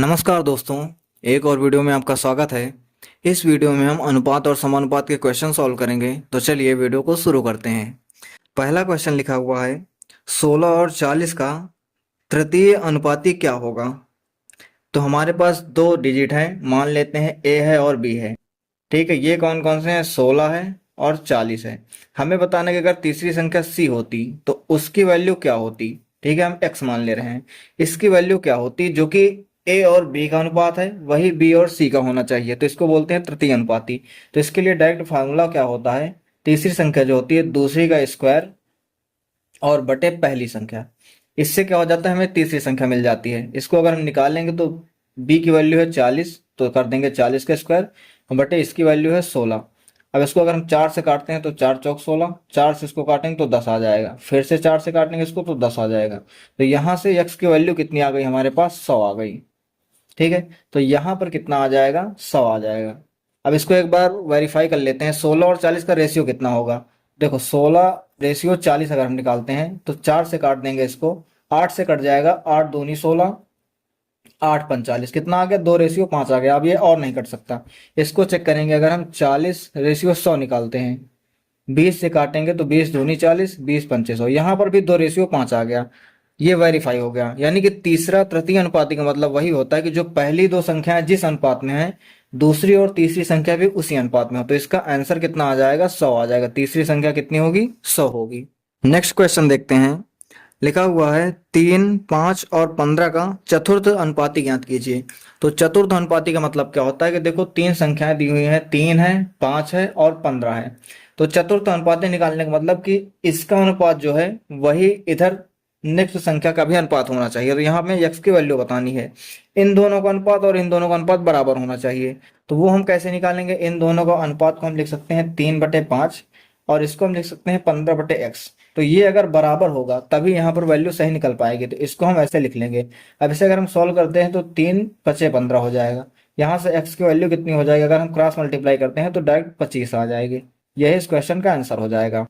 नमस्कार दोस्तों, एक और वीडियो में आपका स्वागत है। इस वीडियो में हम अनुपात और समानुपात के क्वेश्चन सॉल्व करेंगे। तो चलिए वीडियो को शुरू करते हैं। पहला क्वेश्चन लिखा हुआ है 16 और 40 का तृतीय अनुपाती क्या होगा। तो हमारे पास दो डिजिट हैं, मान लेते हैं ए है और बी है। ठीक है, ये कौन कौन से हैं? 16 है और 40 है। हमें बताना है कि अगर तीसरी संख्या सी होती तो उसकी वैल्यू क्या होती। ठीक है, हम एक्स मान ले रहे हैं। इसकी वैल्यू क्या होती? जो कि ए और बी का अनुपात है वही बी और सी का होना चाहिए, तो इसको बोलते हैं तृतीय अनुपाती। तो इसके लिए डायरेक्ट फार्मूला क्या होता है? तीसरी संख्या जो होती है दूसरी का स्क्वायर और बटे पहली संख्या। इससे क्या हो जाता है, हमें तीसरी संख्या मिल जाती है। इसको अगर हम निकालेंगे तो बी की वैल्यू है 40, तो कर देंगे 40 का स्क्वायर बटे इसकी वैल्यू है 16। अब इसको अगर हम 4 से काटते हैं तो 4 चौक 16, 4 से इसको काटेंगे तो 10 आ जाएगा, फिर से 4 से काटेंगे इसको तो 10 आ जाएगा। तो यहाँ से x की वैल्यू कितनी आ गई? हमारे पास 100 आ गई। ठीक है, तो यहाँ पर कितना आ जाएगा? 100 आ जाएगा। अब इसको एक बार वेरीफाई कर लेते हैं, 16 और 40 का रेशियो कितना होगा। देखो 16 रेशियो 40 अगर हम निकालते हैं तो 4 से काट देंगे इसको, 8 से कट जाएगा, 8 दूनी 16, 8 45 कितना आ गया? 2 रेशियो 5 आ गया। अब ये और नहीं कट सकता। इसको चेक करेंगे, अगर हम 40 रेशियो 100 निकालते हैं, 20 से काटेंगे तो 20 दूनी 40, 20 पंचे 100, यहाँ पर भी 2 रेशियो 5 आ गया। ये वेरीफाई हो गया। यानी कि तीसरा तृतीय अनुपाती का मतलब वही होता है कि जो पहली दो संख्याएं जिस अनुपात में है दूसरी और तीसरी संख्या भी उसी अनुपात में हो। तो इसका आंसर कितना आ जाएगा? 100 आ जाएगा। तीसरी संख्या कितनी होगी? 100 होगी। नेक्स्ट क्वेश्चन देखते हैं। लिखा हुआ है 3, 5 और 15 का चतुर्थ अनुपाती ज्ञात कीजिए। तो चतुर्थ अनुपाती का मतलब क्या होता है कि देखो तीन संख्याएं दी हुई हैं, 3 है, 5 है और 15 है। तो चतुर्थ अनुपाती निकालने का मतलब कि इसका अनुपात जो है वही इधर नेक्स्ट संख्या का भी अनुपात होना चाहिए। तो यहाँ में x की वैल्यू बतानी है। इन दोनों का अनुपात और इन दोनों का अनुपात बराबर होना चाहिए। तो वो हम कैसे निकालेंगे? इन दोनों का अनुपात को हम लिख सकते हैं 3/5 और इसको हम लिख सकते हैं 15/x। तो ये अगर बराबर होगा तभी यहाँ पर वैल्यू सही निकल पाएगी। तो इसको हम ऐसे लिख लेंगे। अब इसे अगर हम सॉल्व करते हैं तो 3×5 = 15 हो जाएगा। यहाँ से x की वैल्यू कितनी हो जाएगी? अगर हम क्रॉस मल्टीप्लाई करते हैं तो डायरेक्ट 25 आ जाएगी। यही इस क्वेश्चन का आंसर हो जाएगा।